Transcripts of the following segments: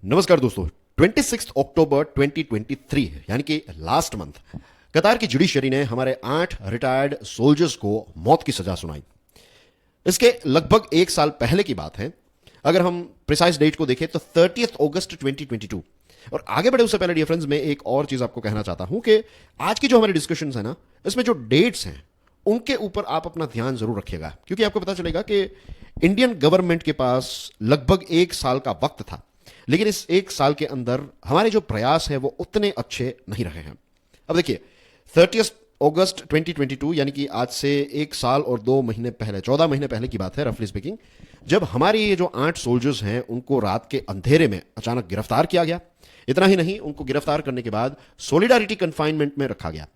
नमस्कार दोस्तों। 26 अक्टूबर 2023 यानी कि लास्ट मंथ कतार की जुडिशरी ने हमारे 8 रिटायर्ड सोल्जर्स को मौत की सजा सुनाई। इसके लगभग एक साल पहले की बात है। अगर हम प्रिसाइज डेट को देखें तो 30 अगस्त 2022। और आगे बढ़े उससे पहले डियर फ्रेंड्स, मैं एक और चीज आपको कहना चाहता हूं कि आज की जो हमारी डिस्कशंस है ना, इसमें जो डेट्स हैं उनके ऊपर आप अपना ध्यान जरूर रखिएगा, क्योंकि आपको पता चलेगा कि इंडियन गवर्नमेंट के पास लगभग एक साल का वक्त था, लेकिन इस एक साल के अंदर हमारे जो प्रयास हैं वो उतने अच्छे नहीं रहे हैं। अब देखिए, 30 अगस्त 2022 यानी कि आज से एक साल और 2 महीने पहले, 14 महीने पहले की बात है रफली स्पीकिंग, जब हमारे ये जो 8 सोल्जर्स हैं उनको रात के अंधेरे में अचानक गिरफ्तार किया गया। इतना ही नहीं, उनको गिरफ्तार करने के बाद सोलिडारिटी कन्फाइनमेंट में रखा गया।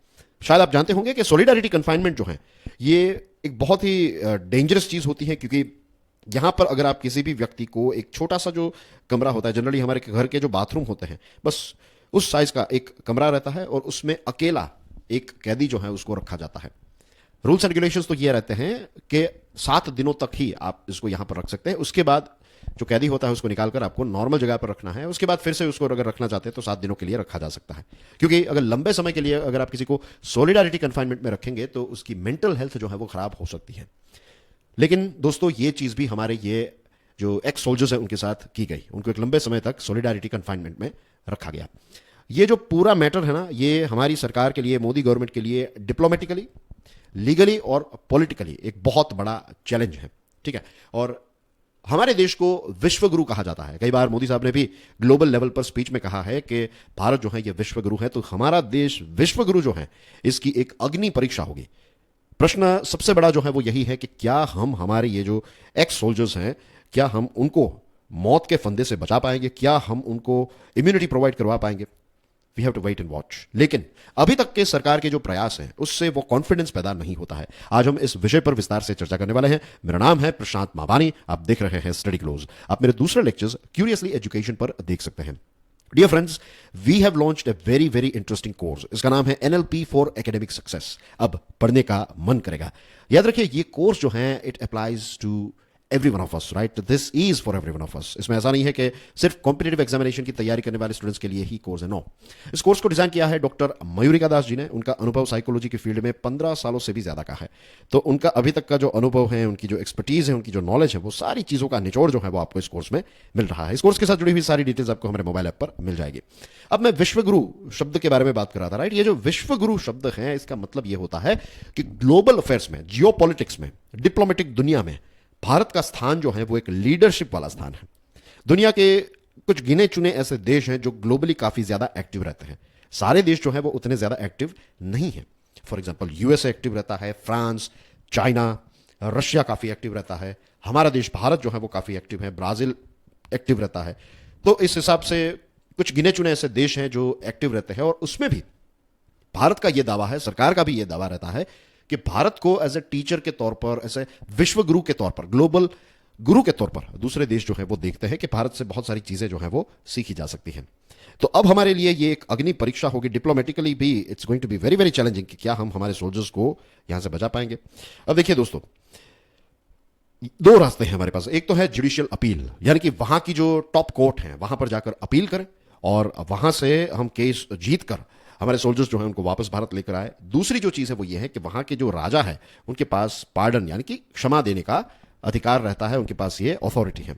शायद आप जानते होंगे कि सोलिडारिटी कन्फाइनमेंट जो है ये एक बहुत ही डेंजरस चीज होती है, क्योंकि यहां पर अगर आप किसी भी व्यक्ति को एक छोटा सा जो कमरा होता है, जनरली हमारे घर के जो बाथरूम होते हैं, बस उस साइज का एक कमरा रहता है और उसमें अकेला एक कैदी जो है उसको रखा जाता है। रूल्स एंड रेगुलेशंस तो ये रहते हैं कि 7 दिनों तक ही आप इसको यहां पर रख सकते हैं। उसके बाद जो कैदी होता है उसको निकालकर आपको नॉर्मल जगह पर रखना है। उसके बाद फिर से उसको अगर रखना चाहते हैं तो 7 दिनों के लिए रखा जा सकता है, क्योंकि अगर लंबे समय के लिए अगर आप किसी को सोलिडारिटी कन्फाइनमेंट में रखेंगे तो उसकी मेंटल हेल्थ जो है वो खराब हो सकती है। लेकिन दोस्तों, ये चीज भी हमारे ये जो एक्स सोल्जर्स हैं उनके साथ की गई। उनको एक लंबे समय तक सोलिडारिटी कन्फाइनमेंट में रखा गया। ये जो पूरा मैटर है ना, ये हमारी सरकार के लिए, मोदी गवर्नमेंट के लिए डिप्लोमेटिकली, लीगली और पॉलिटिकली एक बहुत बड़ा चैलेंज है। ठीक है, और हमारे देश को विश्व गुरु कहा जाता है। कई बार मोदी साहब ने भी ग्लोबल लेवल पर स्पीच में कहा है कि भारत जो है ये विश्व गुरु है। तो हमारा देश विश्व गुरु जो है इसकी एक अग्नि परीक्षा होगी। प्रश्न सबसे बड़ा जो है वो यही है कि क्या हम हमारे ये जो एक्स सोल्जर्स हैं, क्या हम उनको मौत के फंदे से बचा पाएंगे? क्या हम उनको इम्यूनिटी प्रोवाइड करवा पाएंगे? We have to wait and watch. लेकिन अभी तक के सरकार के जो प्रयास हैं उससे वो कॉन्फिडेंस पैदा नहीं होता है। आज हम इस विषय पर विस्तार से चर्चा करने वाले हैं। मेरा नाम है प्रशांत मावानी, आप देख रहे हैं स्टडी क्लोज। आप मेरे दूसरे लेक्चर्स क्यूरियसली एजुकेशन पर देख सकते हैं। Dear friends, we have launched a very very interesting course. इसका नाम है NLP फॉर एकेडमिक सक्सेस। अब पढ़ने का मन करेगा। याद रखिए, ये कोर्स जो है it applies to every one of us, right? This is for every one of us. इसमें ऐसा नहीं है कि सिर्फ कॉम्पिटेटिव एग्जामिनेशन की तैयारी करने वाले स्टूडेंट्स के लिए ही कोर्स है। नो, इस कोर्स को डिजाइन किया है डॉक्टर मयूरिका दास जी ने। उनका अनुभव साइकोलॉजी की फील्ड में 15 सालों से भी ज्यादा का है। तो उनका अभी तक का जो अनुभव है, उनकी जो एक्सपर्टीज है, उनकी जो नॉलेज है, वो सारी चीजों का निचोड़ जो है वो आपको इस कोर्स में मिल रहा है। इस कोर्स के साथ जुड़ी हुई सारी डिटेल्स आपको हमारे मोबाइल ऐप पर मिल जाएगी। अब मैं विश्वगुरु शब्द के बारे में बात कर रहा था, राइट? ये जो विश्वगुरु शब्द है इसका मतलब ये होता है कि ग्लोबल अफेयर्स में, जियो पॉलिटिक्स में, डिप्लोमेटिक दुनिया में भारत का स्थान जो है वो एक लीडरशिप वाला स्थान है। दुनिया के कुछ गिने चुने ऐसे देश हैं जो ग्लोबली काफी ज्यादा एक्टिव रहते हैं। सारे देश जो है वो उतने ज्यादा एक्टिव नहीं है। फॉर एग्जांपल यूएसए एक्टिव रहता है, फ्रांस, चाइना, रशिया काफी एक्टिव रहता है। हमारा देश भारत जो है वो काफी एक्टिव है, ब्राजील एक्टिव रहता है। तो इस हिसाब से कुछ गिने चुने ऐसे देश हैं जो एक्टिव रहते हैं, और उसमें भी भारत का यह दावा है, सरकार का भी यह दावा रहता है कि भारत को एज ए टीचर के तौर पर, ऐसे विश्व गुरु के तौर पर, ग्लोबल गुरु के तौर पर दूसरे देश जो है वो देखते हैं कि भारत से बहुत सारी चीजें जो है वो सीखी जा सकती हैं। तो अब हमारे लिए ये एक अग्नि परीक्षा होगी। डिप्लोमेटिकली भी it's going to be very very challenging कि क्या हम हमारे सोल्जर्स को यहां से बचा पाएंगे। अब देखिए दोस्तों, 2 रास्ते हैं हमारे पास। एक तो है जुडिशियल अपील, यानी कि वहां की जो टॉप कोर्ट है वहां पर जाकर अपील करें और वहां से हम केस जीत कर हमारे सोल्जर्स जो है उनको वापस भारत लेकर आए। दूसरी जो चीज है वो ये है कि वहां के जो राजा है उनके पास पार्डन यानी कि क्षमा देने का अधिकार रहता है, उनके पास ये अथॉरिटी है।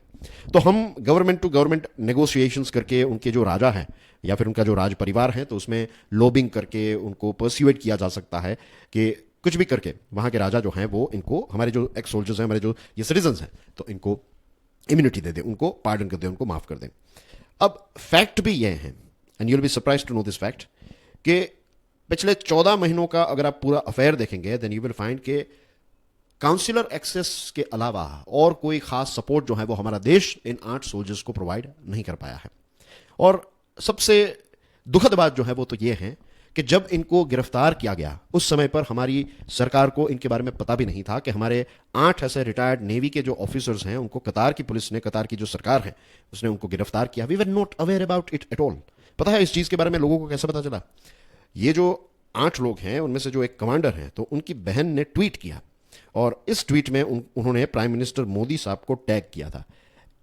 तो हम गवर्नमेंट टू गवर्नमेंट नेगोशिएशंस करके उनके जो राजा है या फिर उनका जो राज परिवार है, तो उसमें लॉबिंग करके उनको परस्यूएट किया जा सकता है कि कुछ भी करके वहां के राजा जो हैं वो इनको, हमारे जो एक्स सोल्जर्स हैं, हमारे जो ये सिटीजन हैं, तो इनको इम्यूनिटी दे दें, उनको पार्डन कर दें, उनको माफ कर दें। अब फैक्ट भी ये है, and you will be surprised to know this fact, कि पिछले 14 महीनों का अगर आप पूरा अफेयर देखेंगे देन यू विल फाइंड के काउंसिलर एक्सेस के अलावा और कोई खास सपोर्ट जो है वो हमारा देश इन 8 सोल्जर्स को प्रोवाइड नहीं कर पाया है। और सबसे दुखद बात जो है वो तो ये है कि जब इनको गिरफ्तार किया गया उस समय पर हमारी सरकार को इनके बारे में पता भी नहीं था कि हमारे 8 ऐसे रिटायर्ड नेवी के जो ऑफिसर्स हैं उनको कतार की पुलिस ने, कतार की जो सरकार है उसने उनको गिरफ्तार किया। We were not aware about it at all. पता है इस चीज के बारे में लोगों को कैसे पता चला? ये जो 8 लोग हैं उनमें से जो एक कमांडर हैं, तो उनकी बहन ने ट्वीट किया और इस ट्वीट में उन्होंने प्राइम मिनिस्टर मोदी साहब को टैग किया था।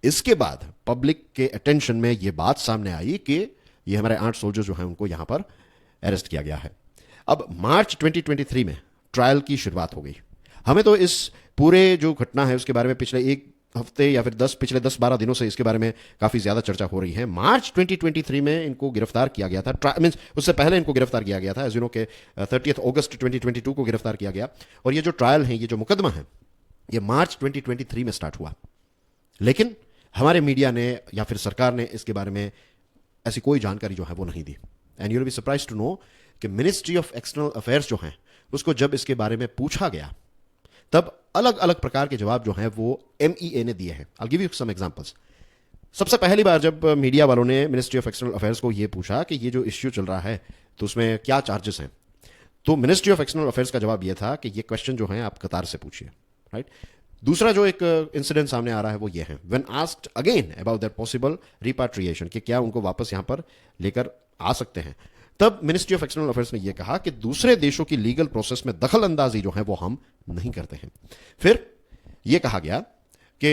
इसके बाद पब्लिक के अटेंशन में यह बात सामने आई कि ये हमारे 8 सोल्जर जो हैं उनको यहां पर अरेस्ट किया गया है। अब मार्च 2023 में ट्रायल की शुरुआत हो गई। हमें तो इस पूरे जो घटना है उसके बारे में पिछले एक हफ्ते या फिर पिछले 10-12 दिनों से इसके बारे में काफी ज्यादा चर्चा हो रही है। मार्च 2023 में इनको गिरफ्तार किया गया था, मींस उससे पहले इनको गिरफ्तार किया गया था, एज यू नो के 30 अगस्त 2022 को गिरफ्तार किया गया। और ये जो ट्रायल है, ये जो मुकदमा है, ये मार्च 2023 में स्टार्ट हुआ। लेकिन हमारे मीडिया ने या फिर सरकार ने इसके बारे में ऐसी कोई जानकारी जो है वो नहीं दी। And you will be surprised to know कि मिनिस्ट्री ऑफ एक्सटर्नल अफेयर्स जो है उसको जब इसके बारे में पूछा गया तब अलग अलग प्रकार के जवाब जो हैं वो MEA ने दिए हैं। I give you some examples. सबसे पहली बार जब मीडिया वालों ने मिनिस्ट्री ऑफ एक्सटर्नल अफेयर्स को ये पूछा कि ये जो इश्यू चल रहा है तो उसमें क्या चार्जेस हैं, तो मिनिस्ट्री ऑफ एक्सटर्नल अफेयर्स का जवाब ये था कि ये क्वेश्चन जो है आप कतार से पूछिए, राइट। दूसरा जो एक इंसिडेंट सामने आ रहा है वो ये है, when asked again about that possible repatriation, कि क्या उनको वापस यहां पर लेकर आ सकते हैं, तब मिनिस्ट्री ऑफ एक्सटर्नल अफेयर्स ने यह कहा कि दूसरे देशों की लीगल प्रोसेस में दखल अंदाजी जो है वो हम नहीं करते हैं। फिर यह कहा गया कि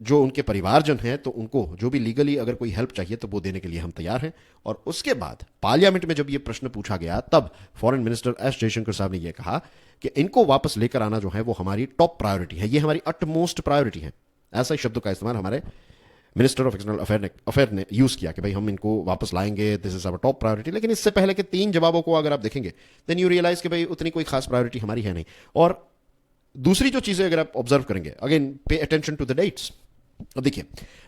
जो उनके परिवारजन हैं तो उनको जो भी लीगली अगर कोई हेल्प चाहिए तो वो देने के लिए हम तैयार हैं। और उसके बाद पार्लियामेंट में जब यह प्रश्न पूछा गया तब फॉरेन मिनिस्टर एस जयशंकर साहब ने यह कहा कि इनको वापस लेकर आना जो है वो हमारी टॉप प्रायोरिटी है, ये हमारी अटमोस्ट प्रायोरिटी है। ऐसा ही शब्दों का इस्तेमाल हमारे मिनिस्टर ऑफ एक्सटर्नल अफेयर ने यूज किया कि भाई हम इनको वापस लाएंगे, this is our top priority. लेकिन इससे पहले के 3 जवाबों को अगर आप देखेंगे देन यू रियलाइज कि भाई उतनी कोई खास प्रायोरिटी हमारी है नहीं। और दूसरी जो चीजें अगर आप ऑब्जर्व करेंगे, again pay attention to the dates. अब देखिए,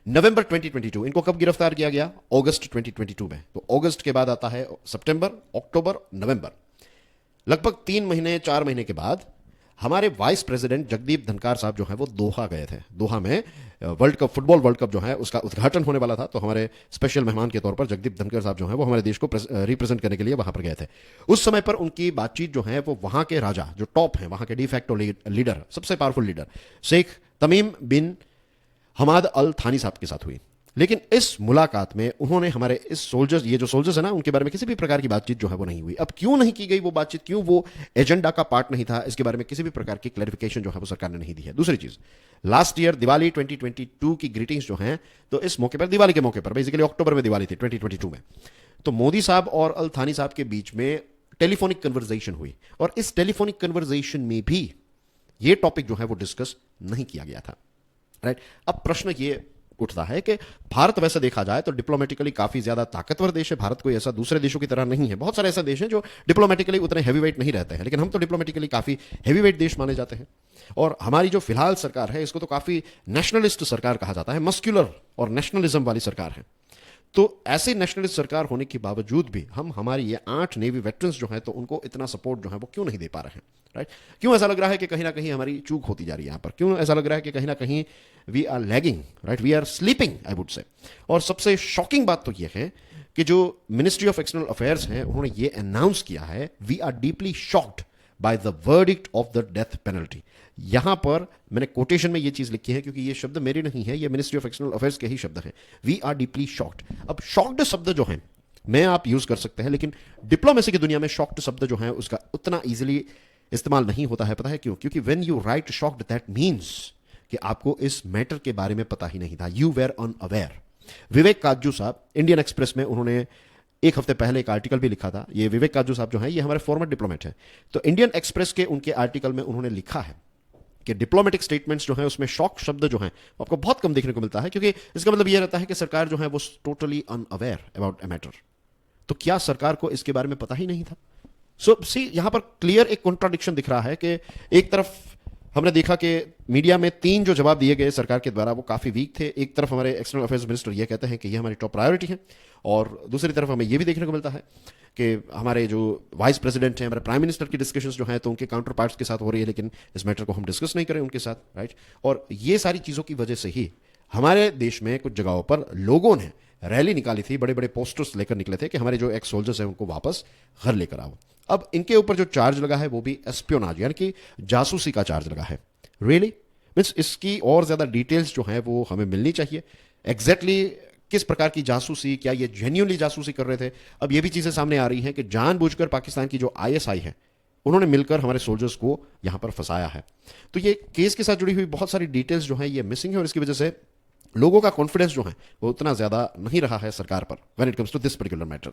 नवंबर 2022 इनको कब गिरफ्तार किया गया? अगस्त 2022 में। तो अगस्त के बाद आता है सितंबर, अक्टूबर, नवंबर। लगभग 3 महीने 4 महीने के बाद हमारे वाइस प्रेसिडेंट जगदीप धनखड़ साहब जो है वो दोहा गए थे। दोहा में world cup, football world cup जो है उसका उद्घाटन होने वाला था, तो हमारे स्पेशल मेहमान के तौर पर जगदीप धनखड़ साहब जो है वो हमारे देश को रिप्रेजेंट करने के लिए वहां पर गए थे। उस समय पर उनकी बातचीत जो है वो वहां के राजा जो टॉप हैं, वहां के डिफैक्टो लीडर, सबसे पावरफुल लीडर शेख तमीम बिन हमाद अल थानी साहब के साथ हुई। लेकिन इस मुलाकात में उन्होंने हमारे इस सोल्जर्स, ये जो सोल्जर्स है ना, उनके बारे में किसी भी प्रकार की बातचीत जो है वो नहीं हुई। अब क्यों नहीं की गई वो बातचीत, क्यों वो एजेंडा का पार्ट नहीं था, इसके बारे में किसी भी प्रकार की क्लैरिफिकेशन जो है वो सरकार ने नहीं दी है। दूसरी चीज, लास्ट ईयर दिवाली 2022 की ग्रीटिंग्स जो हैं, तो इस मौके पर, दिवाली के मौके पर, बेसिकली अक्टूबर में दिवाली थी 2022 में, तो मोदी साहब और अल थानी साहब के बीच में टेलीफोनिक कन्वर्सेशन हुई। और इस टेलीफोनिक कन्वर्सेशन में भी ये टॉपिक जो है वो डिस्कस नहीं किया गया था, राइट। अब प्रश्न ये उठता है कि भारत वैसे देखा जाए तो डिप्लोमेटिकली काफी ज्यादा ताकतवर देश है। भारत कोई ऐसा दूसरे देशों की तरह नहीं है। बहुत सारे ऐसे देश हैं जो डिप्लोमेटिकली उतने हैवीवेट नहीं रहते हैं, लेकिन हम तो डिप्लोमेटिकली काफी हैवीवेट देश माने जाते हैं। और हमारी जो फिलहाल सरकार है इसको तो काफी नेशनलिस्ट सरकार कहा जाता है, मस्क्यूलर और नेशनलिज्म वाली सरकार है। तो ऐसे नेशनलिस्ट सरकार होने के बावजूद भी हम हमारी ये 8 नेवी वेटरन्स जो हैं तो उनको इतना सपोर्ट जो है वो क्यों नहीं दे पा रहे हैं, राइट। क्यों ऐसा लग रहा है कि कहीं ना कहीं हमारी चूक होती जा रही है यहाँ पर? क्यों ऐसा लग रहा है कि कहीं ना कहीं we are lagging, right, we are sleeping, I would say. और सबसे शॉकिंग बात तो ये है कि जो मिनिस्ट्री ऑफ एक्सटर्नल अफेयर्स है उन्होंने ये अनाउंस किया है, we are deeply shocked by the verdict of the death penalty. यहां पर मैंने कोटेशन में ये चीज लिखी है क्योंकि ये शब्द मेरे नहीं है, ये मिनिस्ट्री ऑफ एक्सटर्नल अफेयर्स के ही शब्द हैं। We are deeply shocked. अब शॉक्ड शब्द जो है मैं आप यूज कर सकते हैं, लेकिन डिप्लोमेसी की दुनिया में शॉक्ड शब्द जो है उसका उतना इजीली इस्तेमाल नहीं होता है। पता है क्यों? क्योंकि when you right shocked that means कि आपको इस मैटर के बारे में पता ही नहीं था, यू वेर अनअवेयर। विवेक काजू साहब इंडियन एक्सप्रेस में उन्होंने एक हफ्ते पहले एक आर्टिकल भी लिखा था। ये विवेक काजू साहब जो है ये हमारे फॉर्मर डिप्लोमेट हैं। तो इंडियन एक्सप्रेस के उनके आर्टिकल में उन्होंने लिखा है कि डिप्लोमेटिक स्टेटमेंट्स जो है उसमें शॉक शब्द जो है आपको बहुत कम देखने को मिलता है, क्योंकि इसका मतलब यह रहता है कि सरकार जो है वो totally unaware about a matter. तो क्या सरकार को इसके बारे में पता ही नहीं था? सो सी यहां पर क्लियर एक कॉन्ट्राडिक्शन दिख रहा है कि एक तरफ हमने देखा कि मीडिया में 3 जो जवाब दिए गए सरकार के द्वारा वो काफी वीक थे। एक तरफ हमारे एक्सटर्नल अफेयर्स मिनिस्टर ये कहते हैं कि ये हमारी टॉप प्रायोरिटी है, और दूसरी तरफ हमें ये भी देखने को मिलता है कि हमारे जो वाइस प्रेसिडेंट हैं, हमारे प्राइम मिनिस्टर की डिस्कशंस जो हैं तो उनके काउंटर पार्ट्स के साथ हो रही है, लेकिन इस मैटर को हम डिस्कस नहीं करें उनके साथ, राइट। और ये सारी चीज़ों की वजह से ही हमारे देश में कुछ जगहों पर लोगों ने रैली निकाली थी, बड़े बड़े पोस्टर्स लेकर निकले थे कि हमारे जो एक्स सोल्जर्स हैं उनको वापस घर लेकर आओ। अब इनके ऊपर जो चार्ज लगा है वो भी एस्पियोनाज यानी कि जासूसी का चार्ज लगा है। रियली मीन्स इसकी और ज्यादा डिटेल्स जो है वो हमें मिलनी चाहिए। एग्जैक्टली किस प्रकार की जासूसी, क्या ये जेन्युइनली जासूसी कर रहे थे? अब ये भी चीजें सामने आ रही हैं कि जानबूझकर पाकिस्तान की जो ISI है उन्होंने मिलकर हमारे सोल्जर्स को यहां पर फंसाया है। तो ये केस के साथ जुड़ी हुई बहुत सारी डिटेल्स जो है ये मिसिंग है, और इसकी वजह से लोगों का कॉन्फिडेंस जो है वो उतना ज्यादा नहीं रहा है सरकार पर when it comes to this particular matter.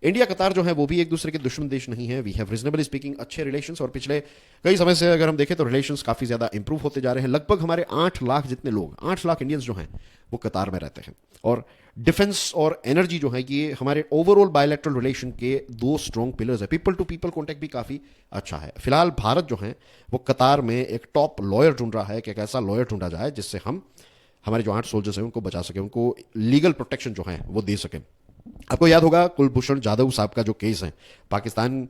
India Qatar जो है वो भी एक दूसरे के दुश्मन देश नहीं है। वी हैव रीजनेबली स्पीकिंग अच्छे रिलेशंस, और पिछले कई समय से अगर हम देखें तो रिलेशंस काफी ज्यादा इंप्रूव होते जा रहे हैं। लगभग हमारे 8 लाख जितने लोग, 8 लाख इंडियंस जो हैं वो कतार में रहते हैं। और डिफेंस और एनर्जी जो है ये हमारे ओवरऑल बायलैटरल रिलेशन के 2 स्ट्रॉन्ग पिलर्स है। पीपल टू पीपल कॉन्टैक्ट भी काफी अच्छा है। फिलहाल भारत जो है वो कतार में एक टॉप लॉयर ढूंढ रहा है कि एक ऐसा लॉयर ढूंढा जाए जिससे हम हमारे जो 8 सोल्जर्स हैं उनको बचा सके, उनको लीगल प्रोटेक्शन जो है वो दे सके। आपको याद होगा कुलभूषण जाधव साहब का जो केस है, पाकिस्तान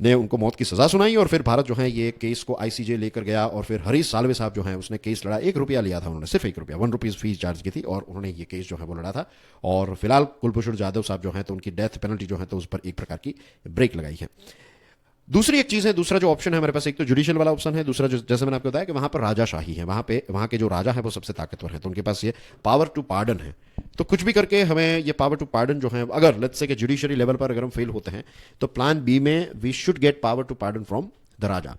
ने उनको मौत की सजा सुनाई और फिर भारत जो है ये केस को आईसीजे लेकर गया, और फिर हरीश साल्वे साहब जो है उसने केस लड़ा। 1 रुपया लिया था उन्होंने, सिर्फ 1 रुपया, 1 रुपीज फीस चार्ज की थी, और उन्होंने ये केस जो है वो लड़ा था। और फिलहाल कुलभूषण जाधव साहब जो है तो उनकी डेथ पेनल्टी जो है तो उस पर एक प्रकार की ब्रेक लगाई है। दूसरी एक चीज है, दूसरा जो ऑप्शन है हमारे पास, एक तो जुडिशियल वाला ऑप्शन है, दूसरा जैसे मैंने आपको बताया कि वहां पर राजाशाही है, वहां के जो राजा है वो सबसे ताकतवर है, तो उनके पास ये पावर टू पार्डन है। तो कुछ भी करके हमें ये पावर टू पार्डन जो है, अगर लेट्स से कि जुडिशरी लेवल पर अगर हम फेल होते हैं तो प्लान बी में we should get power to pardon from the raja.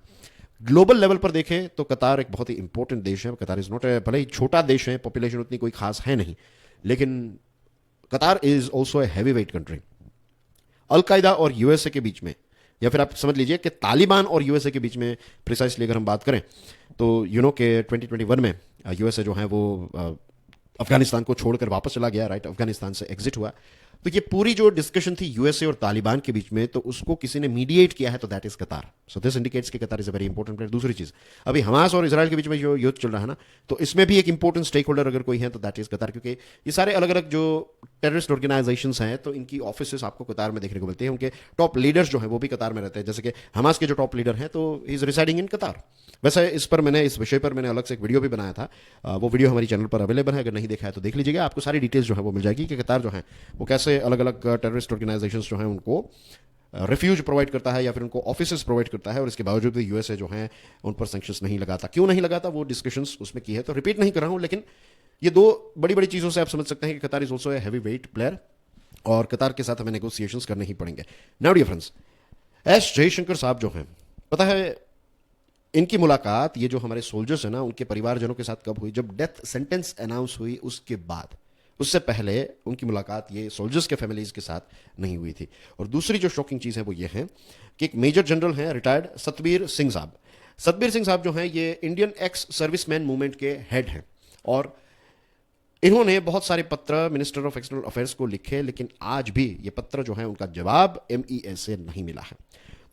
Global level पर देखें तो कतार एक बहुत ही इंपॉर्टेंट देश है। कतार इज नॉट ए, भले ही छोटा देश है, पॉपुलेशन उतनी कोई खास है नहीं, लेकिन कतार is also a heavy weight country. Al Qaeda और यूएसए के बीच में, या फिर आप समझ लीजिए कि तालिबान और यूएसए के बीच में प्रिसाइसली अगर हम बात करें तो के 2021 में यूएसए जो है वो अफगानिस्तान को छोड़कर वापस चला गया, राइट, अफगानिस्तान से एग्जिट हुआ। तो ये पूरी जो डिस्कशन थी यूएसए और तालिबान के बीच में, तो उसको किसी ने मीडिएट किया है, तो दैट इज कतार। सो दिस इंडिकेट्स कि Qatar is a very important player. दूसरी चीज, अभी हमास और इजराइल के बीच में जो युद्ध चल रहा है ना, तो इसमें भी एक इंपॉर्टेंट स्टेक होल्डर अगर कोई है तो दैट इज कतार, क्योंकि ये सारे अलग अलग जो टेररिस्ट ऑर्गेनाइजेशंस हैं तो इनकी ऑफिसेस आपको कतार में देखने को मिलते हैं। उनके टॉप लीडर्स जो हैं वो भी कतार में रहते हैं, जैसे कि हमास के जो टॉप लीडर हैं तो इज रिसाइडिंग इन कतार। वैसे इस विषय पर मैंने अलग से एक वीडियो भी बनाया था, वो वीडियो हमारी चैनल पर अवेलेबल है, अगर नहीं देखा है तो देख लीजिएगा। आपको सारी डिटेल्स जो है वो मिल जाएगी कि कतार जो है वो कैसे अलग अलग टेररिस्ट ऑर्गेनाइजेशंस जो हैं उनको रिफ्यूज प्रोवाइड करता है या फिर उनको ऑफिसेस प्रोवाइड करता है, और इसके बावजूद भी यूएसए जो है उन पर सैंक्शंस नहीं लगाता। क्यों नहीं लगाता, वो डिस्कशंस उसमें की है, तो रिपीट नहीं कर रहा हूं, लेकिन ये 2 बड़ी बड़ी चीजों से आप समझ सकते हैं कि Qatar is also a heavyweight player, और कतार के साथ हमें नेगोशिएशंस करने ही पड़ेंगे। Now dear friends, S Jaishankar साहब जो हैं, पता है इनकी मुलाकात ये जो हमारे सोल्जर्स हैं ना उनके परिवारजनों के साथ कब हुई, जब डेथ सेंटेंस अनाउंस हुई उसके बाद। उससे पहले उनकी मुलाकात ये सोल्जर्स के फैमिलीज के साथ नहीं हुई थी। और दूसरी जो शॉकिंग चीज है वो ये है कि एक मेजर जनरल हैं रिटायर्ड सतबीर सिंह साहब। सतबीर सिंह साहब जो हैं ये इंडियन एक्स सर्विसमैन मूवमेंट के हेड हैं, और इन्होंने बहुत सारे पत्र मिनिस्टर ऑफ एक्सटर्नल अफेयर्स को लिखे, लेकिन आज भी ये पत्र जो है उनका जवाब MEA से नहीं मिला है।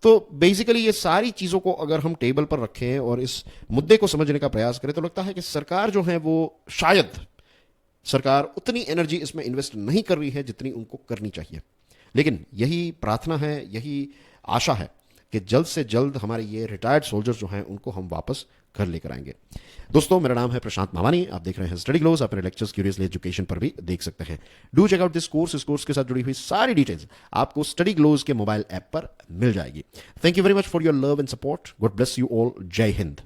तो बेसिकली ये सारी चीजों को अगर हम टेबल पर रखें और इस मुद्दे को समझने का प्रयास करें तो लगता है कि सरकार जो है वो शायद सरकार उतनी एनर्जी इसमें इन्वेस्ट नहीं कर रही है जितनी उनको करनी चाहिए। लेकिन यही प्रार्थना है, यही आशा है कि जल्द से जल्द हमारे ये रिटायर्ड सोल्जर्स जो हैं उनको हम वापस घर लेकर आएंगे। दोस्तों, मेरा नाम है प्रशांत मावानी, आप देख रहे हैं स्टडी ग्लोज। अपने लेक्चर्स क्यूरियसली एजुकेशन पर भी देख सकते हैं। Do check out this course. इस कोर्स के साथ जुड़ी हुई सारी डिटेल्स आपको स्टडी ग्लोज के मोबाइल ऐप पर मिल जाएगी। Thank you very much for your love and support. God bless you all. जय हिंद।